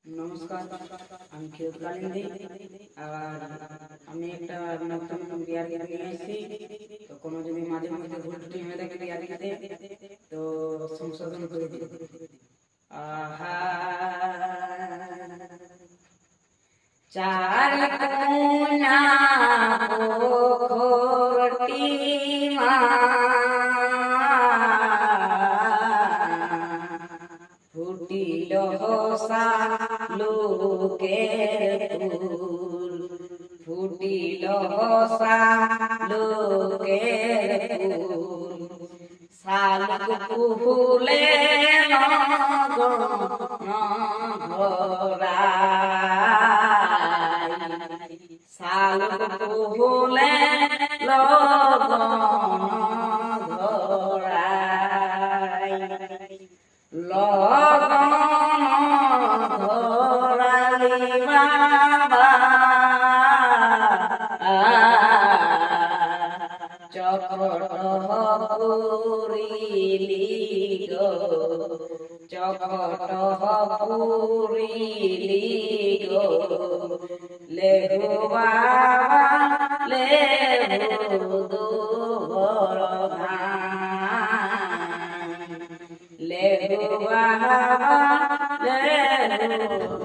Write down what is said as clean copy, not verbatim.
নমস্কার, আমি ক্ষীরোদ কালিন্দী। আর আমি একটা নতুন বিয়ার গান নিয়ে এসেছি। তো কোনো যদি মাঝে মধ্যে ভুল ত্রুটি হয়ে থাকে বিয়ার গানে, তো সংশোধন করে দিই। আহা চার কোনা পোখরটি ফুটিল হসা লোকের ফুল, ফুটিল হসা লোকের ফুল, শালুক ফুলে ধরাই, শালুক ফুলে লগন ধরাই, লগন ধরালি বাবা চকট পুরিলি গো, চকট পুরিলি গো, লেহু বাবা লেহু দুবর ধান, লেহু বাবা লেহু